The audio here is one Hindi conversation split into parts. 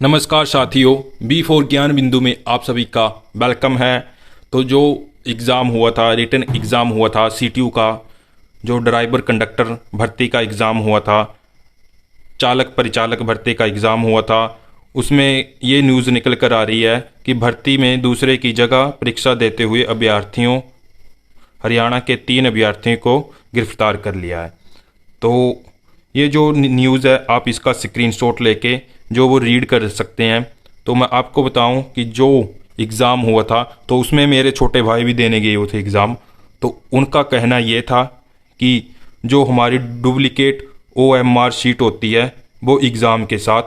नमस्कार साथियों, B4 ज्ञान बिंदु में आप सभी का वेलकम है। तो जो एग्ज़ाम हुआ था, रिटन एग्ज़ाम हुआ था CTU का, जो ड्राइवर कंडक्टर भर्ती का एग्ज़ाम हुआ था, चालक परिचालक भर्ती का एग्ज़ाम हुआ था, उसमें ये न्यूज़ निकल कर आ रही है कि भर्ती में दूसरे की जगह परीक्षा देते हुए अभ्यर्थियों, हरियाणा के 3 अभ्यर्थियों को गिरफ्तार कर लिया है। तो ये जो न्यूज़ है, आप इसका स्क्रीनशॉट लेके जो वो रीड कर सकते हैं। तो मैं आपको बताऊं कि जो एग्ज़ाम हुआ था, तो उसमें मेरे छोटे भाई भी देने गए हुए थे एग्ज़ाम। तो उनका कहना ये था कि जो हमारी डुप्लीकेट OMR शीट होती है वो एग्ज़ाम के साथ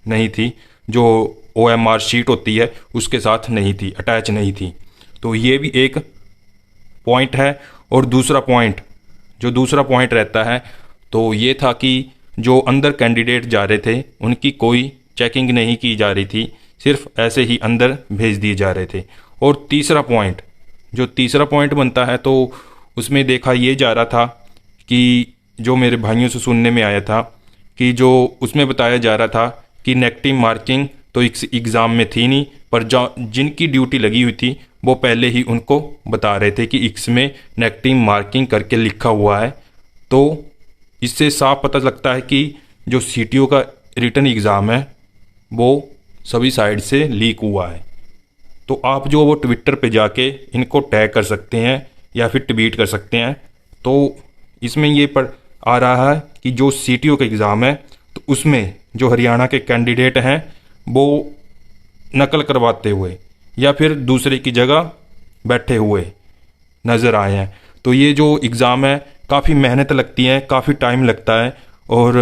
नहीं थी, जो OMR शीट होती है उसके साथ नहीं थी, अटैच नहीं थी। तो ये भी एक पॉइंट है। और दूसरा पॉइंट रहता है तो ये था कि जो अंदर कैंडिडेट जा रहे थे उनकी कोई चेकिंग नहीं की जा रही थी, सिर्फ ऐसे ही अंदर भेज दिए जा रहे थे। और तीसरा पॉइंट बनता है तो उसमें देखा ये जा रहा था कि जो मेरे भाइयों से सुनने में आया था कि जो उसमें बताया जा रहा था कि नेगेटिव मार्किंग तो इस एग्ज़ाम में थी नहीं, पर जो जिनकी ड्यूटी लगी हुई थी वो पहले ही उनको बता रहे थे कि इसमें नेगेटिव मार्किंग करके लिखा हुआ है। तो इससे साफ पता लगता है कि जो CTU का रिटन एग्ज़ाम है वो सभी साइड से लीक हुआ है। तो आप जो वो ट्विटर पे जाके इनको टैग कर सकते हैं या फिर ट्वीट कर सकते हैं। तो इसमें ये आ रहा है कि जो CTU का एग्ज़ाम है तो उसमें जो हरियाणा के कैंडिडेट हैं वो नकल करवाते हुए या फिर दूसरे की जगह बैठे हुए नज़र आए हैं। तो ये जो एग्ज़ाम है काफ़ी मेहनत लगती है, काफ़ी टाइम लगता है, और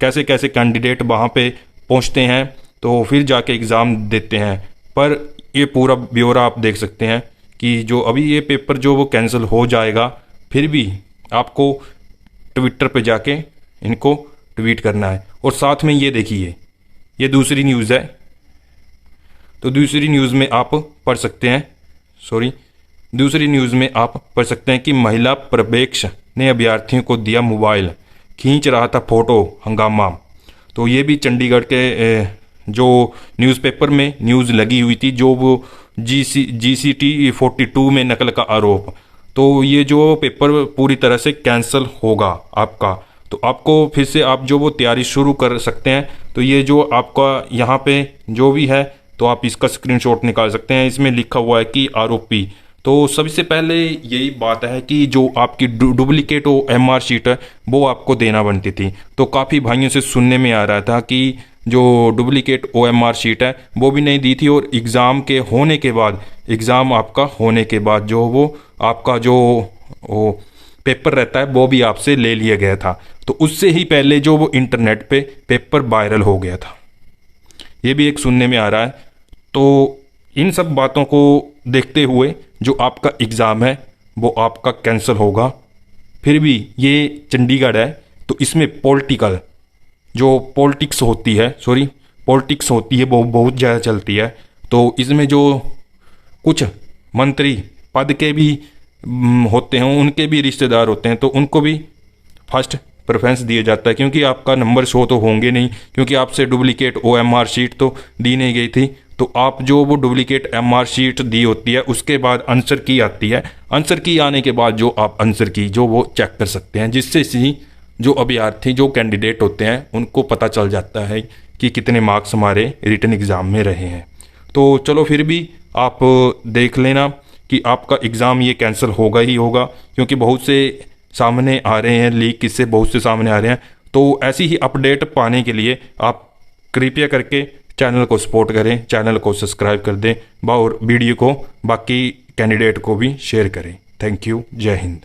कैसे कैसे कैंडिडेट वहाँ पे पहुँचते हैं तो फिर जाके एग्ज़ाम देते हैं। पर ये पूरा ब्यौरा आप देख सकते हैं कि जो अभी ये पेपर जो वो कैंसिल हो जाएगा, फिर भी आपको ट्विटर पे जाके इनको ट्वीट करना है। और साथ में ये देखिए, ये दूसरी न्यूज़ है। तो दूसरी न्यूज़ में आप पढ़ सकते हैं कि महिला पर्यवेक्षक ने अभ्यर्थियों को दिया मोबाइल, खींच रहा था फोटो, हंगामा। तो ये भी चंडीगढ़ के जो न्यूज़पेपर में न्यूज़ लगी हुई थी, जो वो GCT 42 में नकल का आरोप। तो ये जो पेपर पूरी तरह से कैंसिल होगा आपका, तो आपको फिर से आप जो वो तैयारी शुरू कर सकते हैं। तो ये जो आपका यहाँ पे जो भी है तो आप इसका स्क्रीनशॉट निकाल सकते हैं। इसमें लिखा हुआ है कि आरोपी। तो सबसे पहले यही बात है कि जो आपकी डुप्लीकेट OMR शीट है वो आपको देना बनती थी। तो काफ़ी भाइयों से सुनने में आ रहा था कि जो डुप्लीकेट OMR शीट है वो भी नहीं दी थी, और एग्ज़ाम आपका होने के बाद जो वो आपका जो पेपर रहता है वो भी आपसे ले लिया गया था। तो उससे ही पहले जो वो इंटरनेट पे पेपर वायरल हो गया था, ये भी एक सुनने में आ रहा है। तो इन सब बातों को देखते हुए जो आपका एग्ज़ाम है वो आपका कैंसिल होगा। फिर भी ये चंडीगढ़ है तो इसमें पॉलिटिक्स होती है वो बहुत ज़्यादा चलती है। तो इसमें जो कुछ मंत्री पद के भी होते हैं, उनके भी रिश्तेदार होते हैं, तो उनको भी फर्स्ट प्रेफरेंस दिया जाता है, क्योंकि आपका नंबर शो तो होंगे नहीं, क्योंकि आपसे डुप्लीकेट OMR शीट तो दी नहीं गई थी। तो आप जो वो डुप्लीकेट MR शीट दी होती है उसके बाद आंसर की आती है, आंसर की आने के बाद जो आप आंसर की जो वो चेक कर सकते हैं, जिससे ही जो अभ्यर्थी जो कैंडिडेट होते हैं उनको पता चल जाता है कि कितने मार्क्स हमारे रिटन एग्ज़ाम में रहे हैं। तो चलो फिर भी आप देख लेना कि आपका एग्ज़ाम ये कैंसिल होगा ही होगा, क्योंकि बहुत से सामने आ रहे हैं लीक किस्से, बहुत से सामने आ रहे हैं। तो ऐसी ही अपडेट पाने के लिए आप कृपया करके चैनल को सपोर्ट करें, चैनल को सब्सक्राइब कर दें और वीडियो को बाकी कैंडिडेट को भी शेयर करें। Thank you. जय हिंद।